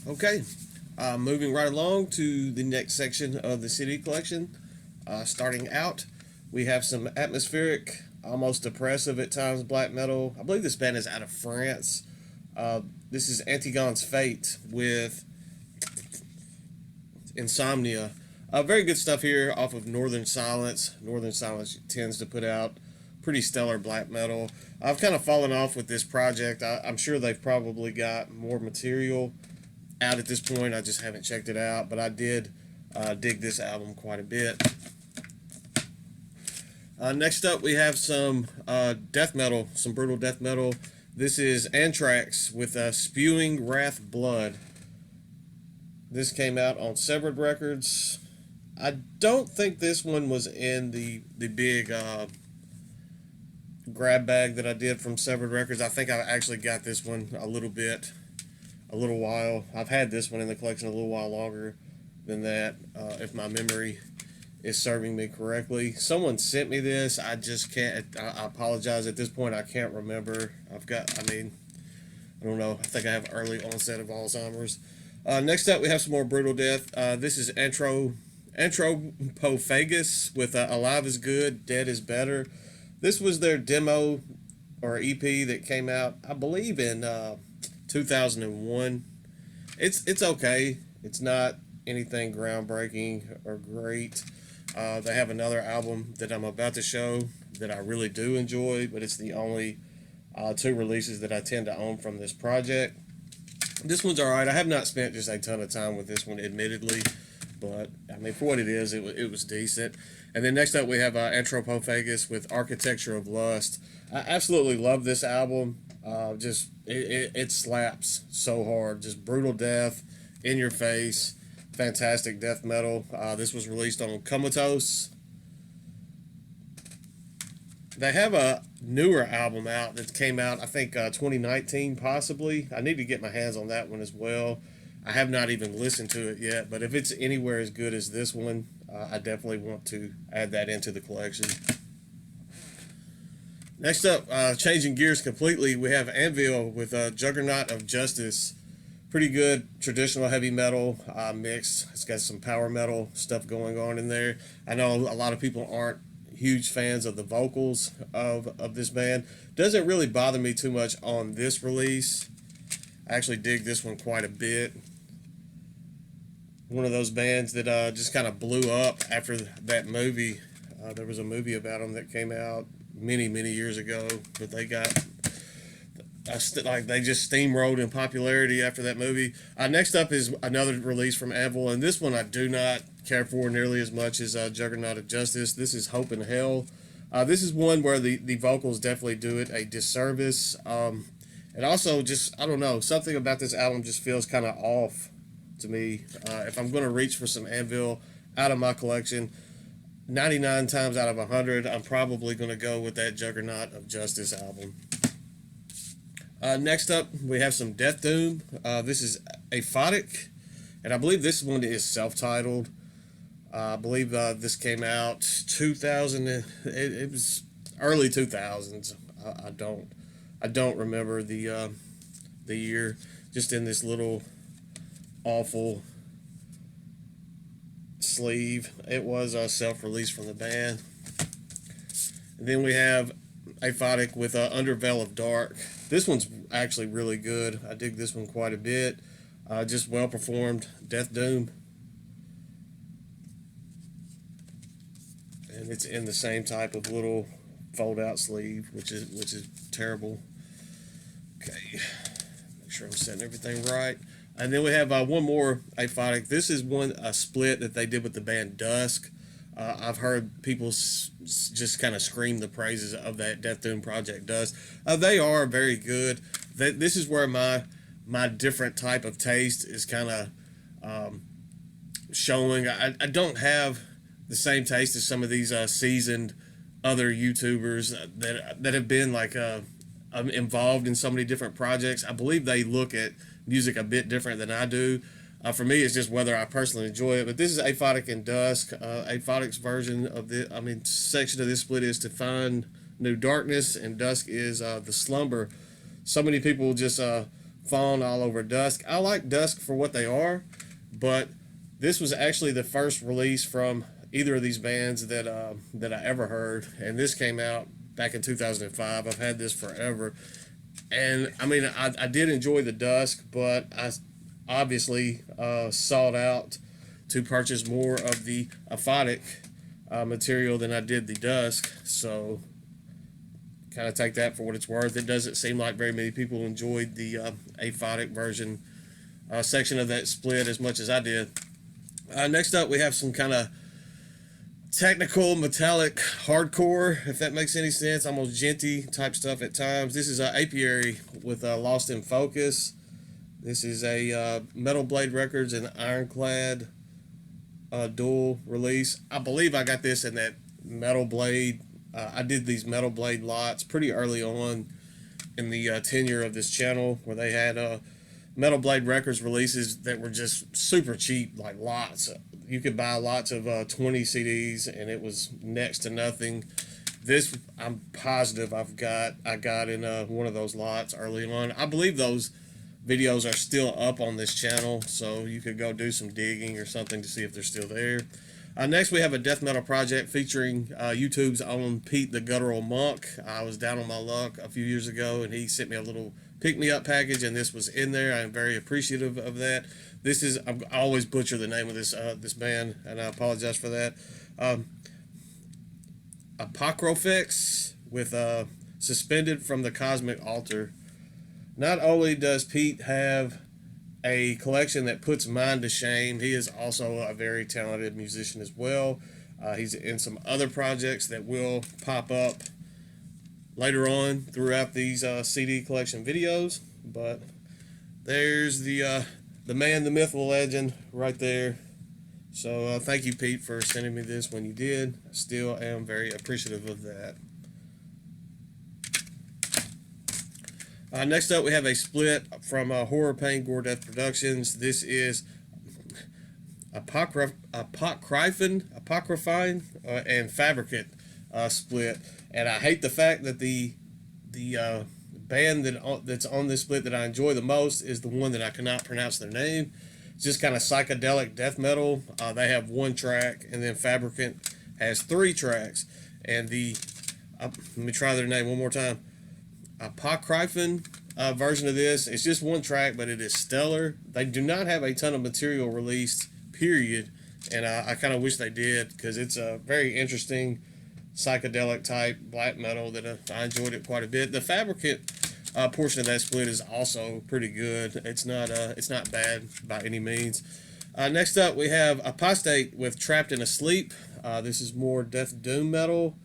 Okay, moving right along to the next section of the CD collection. Starting out, we have some atmospheric, almost depressive at times black metal. I believe this band is out of France. This is Antigon's Fate with Insomnia. Very good stuff here off of Northern Silence. Northern Silence tends to put out pretty stellar black metal. I've kind of fallen off with this project. I'm sure they've probably got more material out at this point. I just haven't checked it out, but I did dig this album quite a bit. Next up, we have some death metal, some brutal death metal. This is Anthrax with Spewing Wrath Blood. This came out on Severed Records. I don't think this one was in the big grab bag that I did from Severed Records. I think I actually got this one a little while. I've had this one in the collection a little while longer than that, if my memory is serving me correctly. Someone sent me this. I just can't. I apologize. At this point, I can't remember. I don't know. I think I have early onset of Alzheimer's. Next up, we have some more brutal death. This is Enteropolfagas with Alive is Good, Dead is Better. This was their demo or EP that came out, I believe, in 2001. It's okay. It's not anything groundbreaking or great. They have another album that I'm about to show that I really do enjoy, but it's the only two releases that I tend to own from this project. This one's alright. I have not spent just a ton of time with this one, admittedly, but I mean, for what it is, it was decent. And then next up, we have Anthropophagus with Architecture of Lust. I absolutely love this album. It slaps so hard. Just brutal death, in your face, fantastic death metal. This was released on Comatose. They have a newer album out that came out, I think, 2019 possibly. I need to get my hands on that one as well. I have not even listened to it yet, but if it's anywhere as good as this one, I definitely want to add that into the collection. Next up, changing gears completely, we have Anvil with Juggernaut of Justice. Pretty good traditional heavy metal mix. It's got some power metal stuff going on in there. I know a lot of people aren't huge fans of the vocals of this band. Doesn't really bother me too much on this release. I actually dig this one quite a bit. One of those bands that just kind of blew up after that movie. There was a movie about them that came out many years ago, but they got they just steamrolled in popularity after that movie. Next up is another release from Anvil, and this one I do not care for nearly as much as Juggernaut of Justice. This is Hope in Hell. This is one where the vocals definitely do it a disservice. And also, just, I don't know, something about this album just feels kind of off to me. If I'm going to reach for some Anvil out of my collection, 99 times out of 100, I'm probably going to go with that Juggernaut of Justice album. Next up, we have some Death Doom. This is Aphotic, and I believe this one is self-titled. I believe this came out 2000. It was early 2000s. I don't remember the year. Just in this little awful sleeve. It was self-released from the band. And then we have Aphotic with Under Veil of Dark. This one's actually really good. I dig this one quite a bit. Just well performed Death Doom. And it's in the same type of little fold out sleeve, which is terrible. Okay, make sure I'm setting everything right. And then we have one more Aphotic. This is a split that they did with the band Dusk. I've heard people just kind of scream the praises of that Death Doom project Dusk. They are very good. This is where my different type of taste is kind of showing. I don't have the same taste as some of these seasoned other YouTubers that have been like involved in so many different projects. I believe they look at music a bit different than I do. For me, it's just whether I personally enjoy it. But this is Aphotic and Dusk. Aphotic's version of section of this split is To Find New Darkness, and Dusk is The Slumber. So many people just fawn all over Dusk. I like Dusk for what they are, but this was actually the first release from either of these bands that I ever heard, and this came out back in 2005. I've had this forever, and I mean, I did enjoy the Dusk, but I obviously sought out to purchase more of the aphotic material than I did the Dusk. So kind of take that for what it's worth. It doesn't seem like very many people enjoyed the aphotic version section of that split as much as I did. Next up, we have some kind of technical metallic hardcore, if that makes any sense, almost djenty type stuff at times. This is Apiary with Lost in Focus. This is a Metal Blade Records and Ironclad dual release. I believe I got this in that Metal Blade. I did these Metal Blade lots pretty early on in the tenure of this channel, where they had Metal Blade Records releases that were just super cheap, like lots. You could buy lots of 20 CDs, and it was next to nothing. This, I'm positive I got in one of those lots early on. I believe those videos are still up on this channel, so you could go do some digging or something to see if they're still there. Next, we have a death metal project featuring YouTube's own Pete the Guttural Monk. I was down on my luck a few years ago, and he sent me a little pick-me-up package, and this was in there. I'm very appreciative of that. This is, I always butcher the name of this band, and I apologize for that. Apocryphex with Suspended from the Cosmic Altar. Not only does Pete have a collection that puts mind to shame, he is also a very talented musician as well. He's in some other projects that will pop up later on throughout these CD collection videos. But there's the man, the myth, the legend right there. So thank you, Pete, for sending me this when you did. I still am very appreciative of that. Next up, we have a split from Horror, Pain, Gore, Death Productions. This is Apocryphine and Fabricate split. And I hate the fact that the band that's on this split that I enjoy the most is the one that I cannot pronounce their name. It's just kind of psychedelic death metal. They have one track, and then Fabricant has 3 tracks. And let me try their name one more time. Apocryphine version of this, it's just one track, but it is stellar. They do not have a ton of material released, period, and I kind of wish they did, because it's a very interesting psychedelic type black metal that I enjoyed it quite a bit. The Fabricant portion of that split is also pretty good. It's not bad by any means. Next up, we have Apostate with Trapped in a Sleep. This is more death doom metal,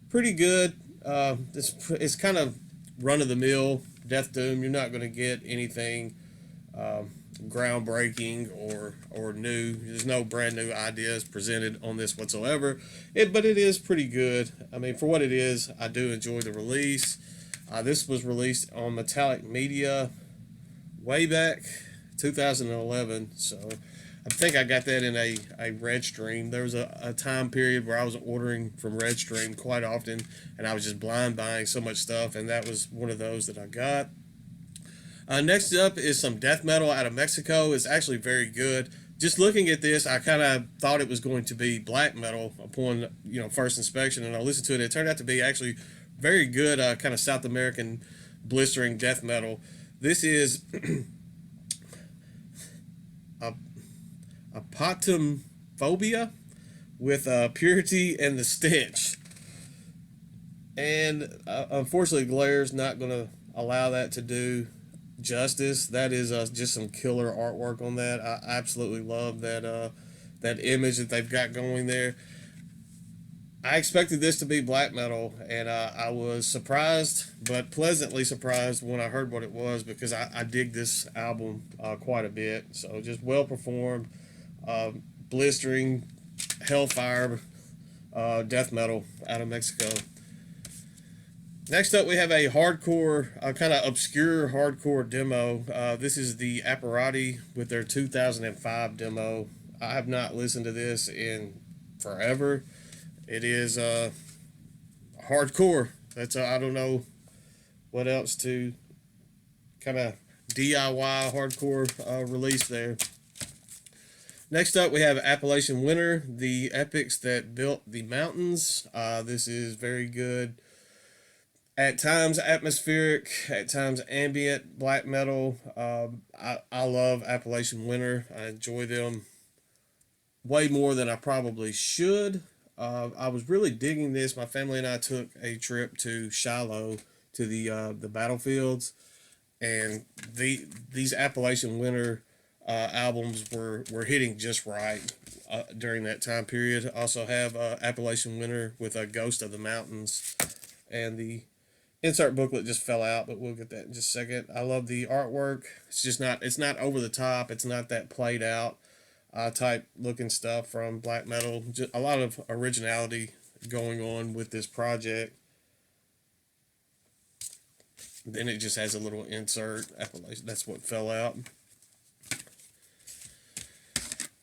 pretty good. It's kind of run-of-the-mill death doom. You're not going to get anything groundbreaking or new. There's no brand new ideas presented on this whatsoever. But it is pretty good. I mean, for what it is, I do enjoy the release. This was released on Metallic Media way back 2011. So I think I got that in a Redstream. There was a time period where I was ordering from Redstream quite often, and I was just blind buying so much stuff, and that was one of those that I got. Next up is some death metal out of Mexico. It's actually very good. Just looking at this, I kind of thought it was going to be black metal upon first inspection, and I listened to it. It turned out to be actually very good, kind of South American blistering death metal. This is Apotemphobia with Purity and the Stench. And unfortunately, Glare's not going to allow that to do justice. That is just some killer artwork on that. I absolutely love that image that they've got going there. I expected this to be black metal, and I was surprised, but pleasantly surprised when I heard what it was, because I dig this album quite a bit. So just well performed, blistering hellfire death metal out of Mexico. Next up, we have a hardcore, kind of obscure hardcore demo. This is the Apparati with their 2005 demo. I have not listened to this in forever. It is hardcore. I don't know what else to kind of DIY hardcore release there. Next up, we have Appalachian Winter, the epics that built the mountains. This is very good. At times atmospheric, at times ambient black metal. I love Appalachian Winter. I enjoy them way more than I probably should. I was really digging this. My family and I took a trip to Shiloh to the battlefields, and these Appalachian Winter albums were hitting just right during that time period. Also have Appalachian Winter with a Ghost of the Mountains, and the insert booklet just fell out, but we'll get that in just a second. I love the artwork. It's not over the top. It's not that played out type looking stuff from black metal. Just a lot of originality going on with this project. Then it just has a little insert. That's what fell out.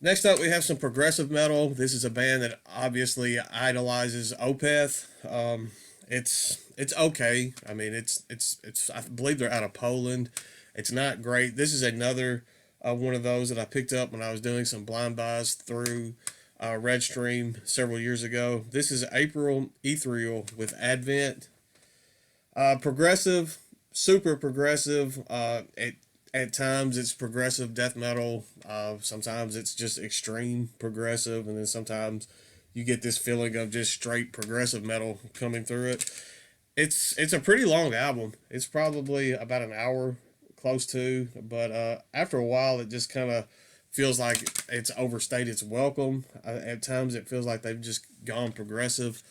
Next up, we have some progressive metal. This is a band that obviously idolizes Opeth. It's okay. I mean, it's I believe they're out of Poland. It's not great. This is another one of those that I picked up when I was doing some blind buys through Redstream several years ago. This is April Ethereal with Advent. Progressive, super progressive. At times it's progressive death metal. Sometimes it's just extreme progressive, and then sometimes you get this feeling of just straight progressive metal coming through it. It's a pretty long album. It's probably about an hour, close to, but after a while it just kind of feels like it's overstayed its welcome. At times it feels like they've just gone progressive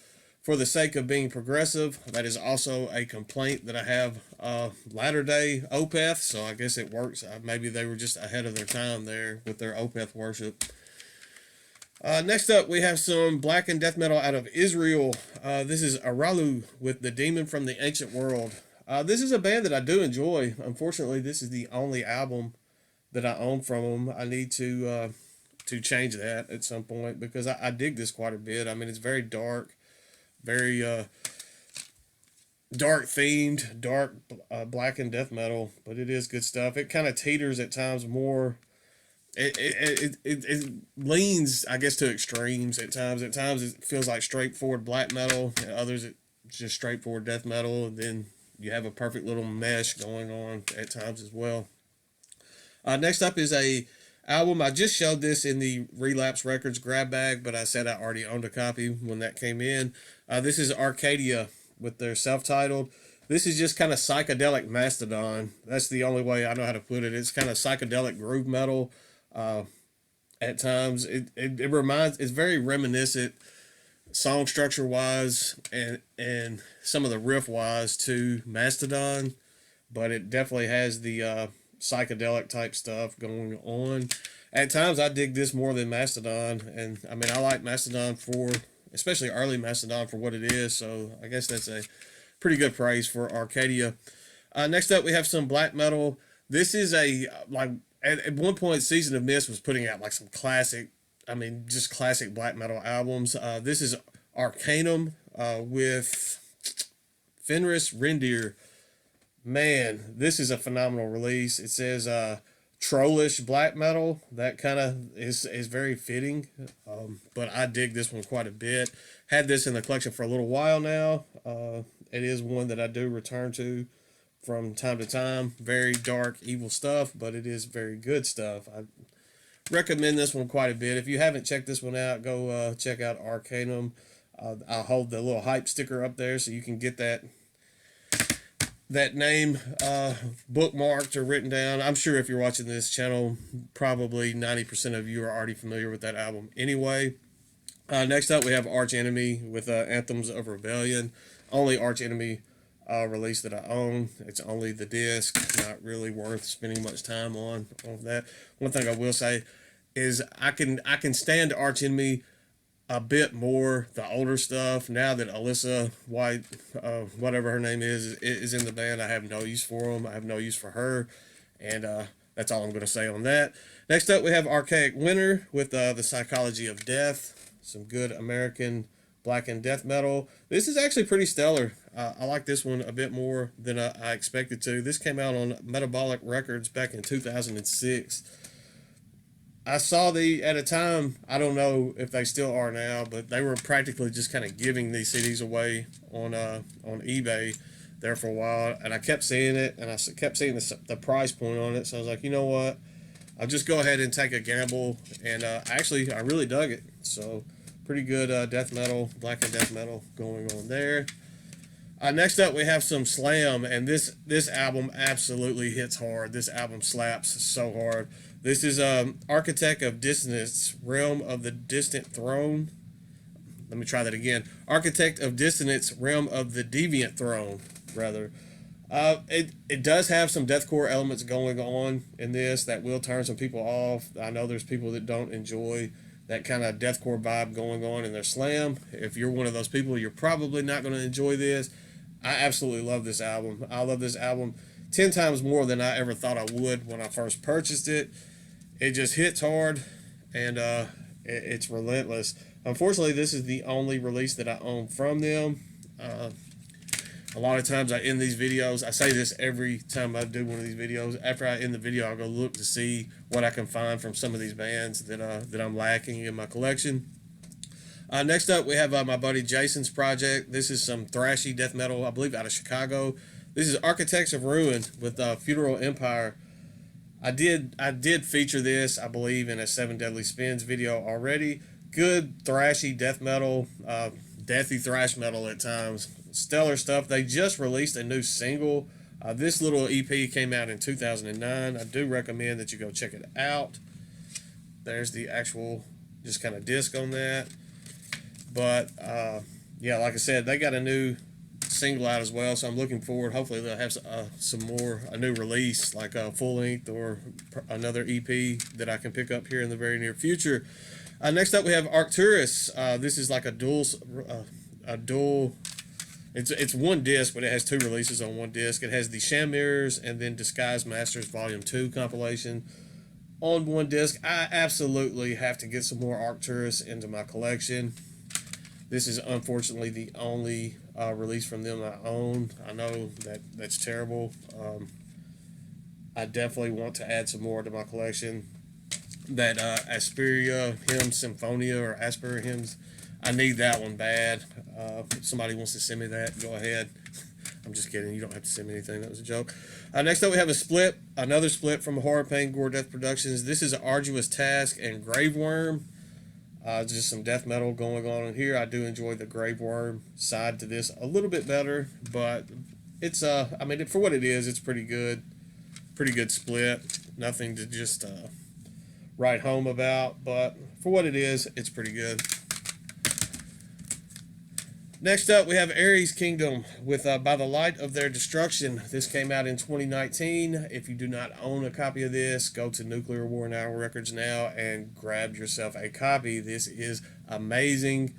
for the sake of being progressive. That is also a complaint that I have latter day Opeth, so I guess it works. Maybe they were just ahead of their time there with their Opeth worship. Next up, we have some black and death metal out of Israel. This is Aralu with The Demon from the Ancient World. This is a band that I do enjoy. Unfortunately, this is the only album that I own from them. I need to change that at some point, because I dig this quite a bit. I mean, it's very dark, very dark themed, dark black and death metal, but it is good stuff. It kind of teeters at times more. It leans, I guess, to extremes at times. At times it feels like straightforward black metal, and others it's just straightforward death metal. And then you have a perfect little mesh going on at times as well. Next up is a album. I just showed this in the Relapse Records grab bag, but I said I already owned a copy when that came in. This is Arcadia with their self-titled. This is just kind of psychedelic Mastodon. That's the only way I know how to put it. It's kind of psychedelic groove metal. At times it reminds, it's very reminiscent song structure wise and some of the riff wise to Mastodon, but it definitely has the psychedelic type stuff going on. At times I dig this more than Mastodon, and I mean I like Mastodon for, especially early Mastodon, for what it is, so I guess that's a pretty good praise for Arcadia. Next up we have some black metal. This is a like at one point Season of Mist was putting out like some classic, I mean just classic black metal albums. This is Arcanum with Fenris Rendir. Man, this is a phenomenal release. It says trollish black metal. That kind of is very fitting, but I dig this one quite a bit. Had this in the collection for a little while now. It is one that I do return to from time to time. Very dark, evil stuff, but it is very good stuff. I recommend this one quite a bit. If you haven't checked this one out, go check out Arcanum. I'll hold the little hype sticker up there so you can get that name bookmarked or written down. I'm sure if you're watching this channel, probably 90% of you are already familiar with that album anyway. Next up, we have Arch Enemy with Anthems of Rebellion. Only Arch Enemy release that I own. It's only the disc. Not really worth spending much time on that. One thing I will say is I can stand Arch Enemy a bit more, the older stuff. Now that Alyssa White, whatever her name is in the band, I have no use for them. I have no use for her, and that's all I'm going to say on that. Next up, we have Archaic Winter with the Psychology of Death. Some good American blackened death metal. This is actually pretty stellar. I like this one a bit more than I expected to. This came out on Metabolic Records back in 2006. I saw the at a time. I don't know if they still are now, but they were practically just kind of giving these CDs away on eBay there for a while, and I kept seeing it, and I kept seeing the price point on it. So I was like, you know what? I'll just go ahead and take a gamble, and actually, I really dug it. So pretty good death metal, blackened death metal going on there. Next up, we have some Slam, and this album absolutely hits hard. This album slaps so hard. This is Architect of Dissonance, Realm of the Distant Throne. Let me try that again. Architect of Dissonance, Realm of the Deviant Throne, rather. It does have some deathcore elements going on in this that will turn some people off. I know there's people that don't enjoy that kind of deathcore vibe going on in their Slam. If you're one of those people, you're probably not going to enjoy this. I absolutely love this album. I love this album 10 times more than I ever thought I would when I first purchased it. It just hits hard, and it's relentless. Unfortunately, this is the only release that I own from them. A lot of times I end these videos, I say this every time I do one of these videos. After I end the video, I'll go look to see what I can find from some of these bands that I'm lacking in my collection. Next up, we have my buddy Jason's project. This is some thrashy death metal, I believe, out of Chicago. This is Architects of Ruin with Funeral Empire. I did feature this, I believe, in a 7 Deadly Spins video already. Good thrashy death metal, deathy thrash metal at times. Stellar stuff. They just released a new single. This little EP came out in 2009. I do recommend that you go check it out. There's the actual just kind of disc on that. But yeah, like I said, they got a new single out as well, so I'm looking forward. Hopefully they'll have a new release, like a full length or another EP that I can pick up here in the very near future. Next up, we have Arcturus. This is like a dual. It's one disc, but it has 2 releases on one disc. It has the Sham Mirrors and then Disguised Masters Volume 2 compilation on one disc. I absolutely have to get some more Arcturus into my collection. This is unfortunately the only release from them I own. I know that's terrible. I definitely want to add some more to my collection. That Asperia Hymns Symphonia or Asperia Hymns, I need that one bad. If somebody wants to send me that, go ahead. I'm just kidding. You don't have to send me anything. That was a joke. Next up, we have another split from Horror Pain Gore Death Productions. This is Arduous Task and Graveworm. Just some death metal going on in here. I do enjoy the Graveworm side to this a little bit better, but it's I mean, for what it is, it's pretty good. Pretty good split. Nothing to just write home about, but for what it is, it's pretty good. Next up, we have Ares Kingdom with By the Light of Their Destruction. This came out in 2019. If you do not own a copy of this, go to Nuclear War Now Records now and grab yourself a copy. This is amazing.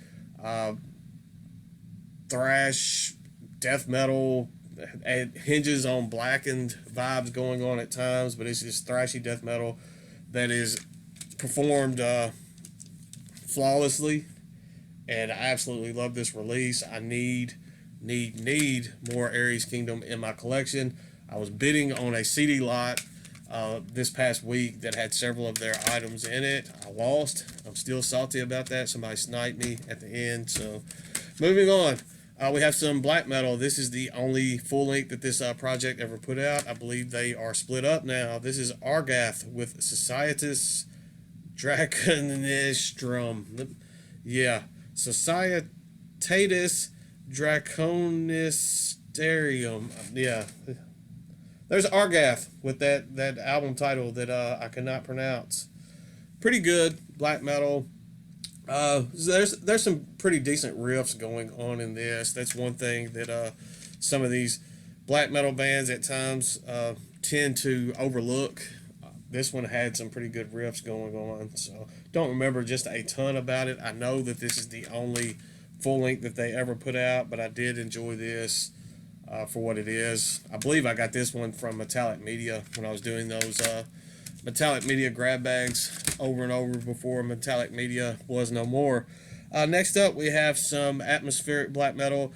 Thrash, death metal. It hinges on blackened vibes going on at times, but it's just thrashy death metal that is performed flawlessly. And I absolutely love this release. I need more Ares Kingdom in my collection. I was bidding on a CD lot this past week that had several of their items in it. I lost. I'm still salty about that. Somebody sniped me at the end. So moving on. We have some black metal. This is the only full length that this project ever put out. I believe they are split up now. This is Argath with Societas Draconistrum. Yeah. Societatis Draconisterium. Yeah. There's Argath with that album title that I cannot pronounce. Pretty good black metal. There's some pretty decent riffs going on in this. That's one thing that some of these black metal bands at times tend to overlook. This one had some pretty good riffs going on, so don't remember just a ton about it. I know that this is the only full length that they ever put out, but I did enjoy this for what it is. I believe I got this one from Metallic Media when I was doing those Metallic Media grab bags over and over before Metallic Media was no more. Next up, we have some atmospheric black metal.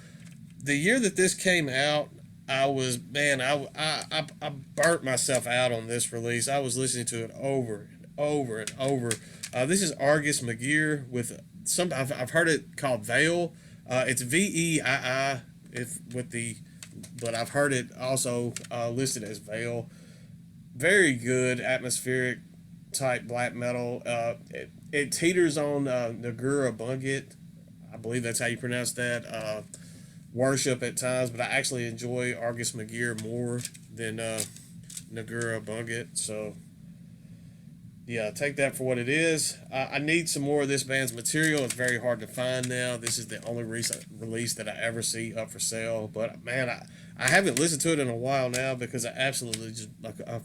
The year that this came out, I was, man, I burnt myself out on this release. I was listening to it over and over and over. This is Argus McGear with some. I've heard it called Veil. It's Veii, if with the, but I've heard it also listed as Veil. Very good atmospheric type black metal. It teeters on Nagura Bungit. I believe that's how you pronounce that. Worship at times, but I actually enjoy Argus McGear more than Nagura Bungit. So, yeah, take that for what it is. I need some more of this band's material. It's very hard to find now. This is the only recent release that I ever see up for sale. But, man, I haven't listened to it in a while now because I absolutely just, like a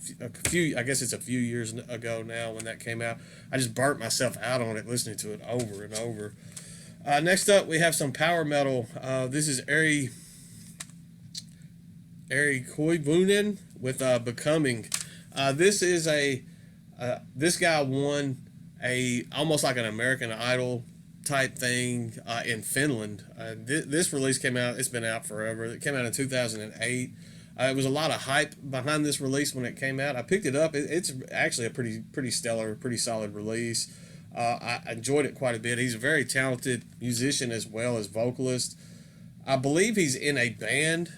few, I guess it's a few years ago now when that came out. I just burnt myself out on it listening to it over and over. Next up, we have some power metal. This is Eri Koivunen with Becoming. This is this guy won almost like an American Idol type thing in Finland. This release came out. It's been out forever. It came out in 2008. It was a lot of hype behind this release when it came out. I picked it up. It's actually a pretty stellar, pretty solid release. I enjoyed it quite a bit. He's a very talented musician as well as vocalist. I believe he's in a band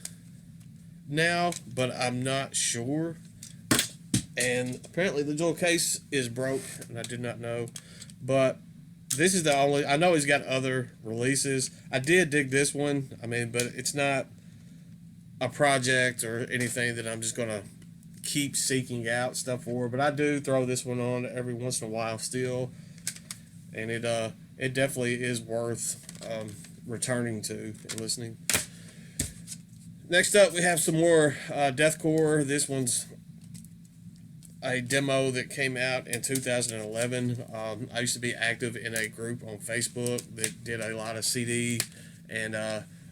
now, but I'm not sure. And apparently the jewel case is broke, and I did not know. But this is the only... I know he's got other releases. I did dig this one. I mean, but it's not a project or anything that I'm just going to keep seeking out stuff for. But I do throw this one on every once in a while still. And it definitely is worth returning to and listening. Next up, we have some more deathcore. This one's a demo that came out in 2011. I used to be active in a group on Facebook that did a lot of CD, and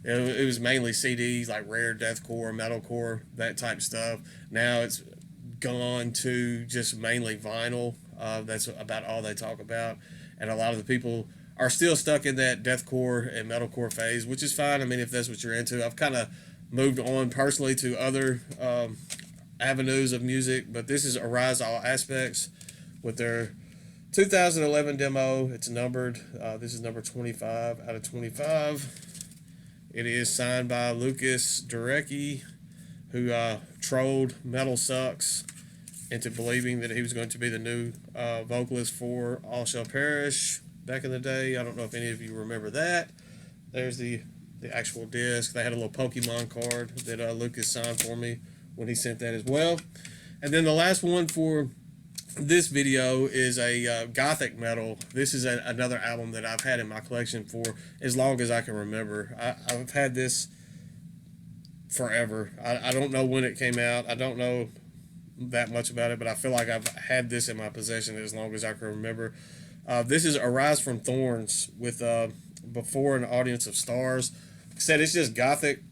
it was mainly CDs like rare deathcore, metalcore, that type of stuff. Now it's gone to just mainly vinyl. That's about all they talk about. And a lot of the people are still stuck in that deathcore and metalcore phase, which is fine. I mean, if that's what you're into. I've kind of moved on personally to other avenues of music, but this is Arise All Aspects with their 2011 demo. It's numbered. This is number 25 out of 25. It is signed by Lucas Durecki, who trolled Metal Sucks into believing that he was going to be the new vocalist for All Shall Perish back in the day. I don't know if any of you remember that. There's the actual disc. They had a little Pokemon card that Lucas signed for me when he sent that as well. And then the last one for this video is a gothic metal. This is another album that I've had in my collection for as long as I can remember. I've had this forever. I don't know when it came out. I don't know that much about it, but I feel like I've had this in my possession as long as I can remember. This is Arise from Thorns with Before an Audience of Stars. Like I said, it's just gothic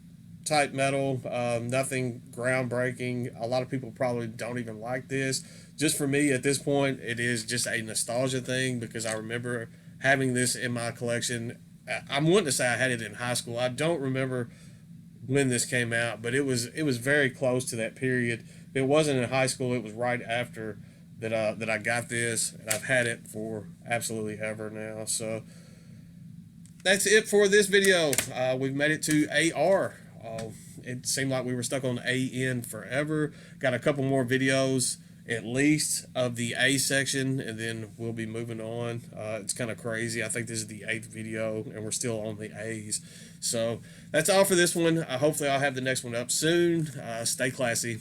type metal, nothing groundbreaking. A lot of people probably don't even like this. Just for me at this point, it is just a nostalgia thing because I remember having this in my collection. I'm wanting to say I had it in high school. I don't remember when this came out, but it was very close to that period. It wasn't in high school. It was right after that I got this, and I've had it for absolutely ever now. So that's it for this video. We've made it to AR. It seemed like we were stuck on AN forever. Got a couple more videos at least of the A section, and then we'll be moving on. It's kind of crazy. I think this is the 8th video, and we're still on the A's. So that's all for this one. Hopefully I'll have the next one up soon. Stay classy.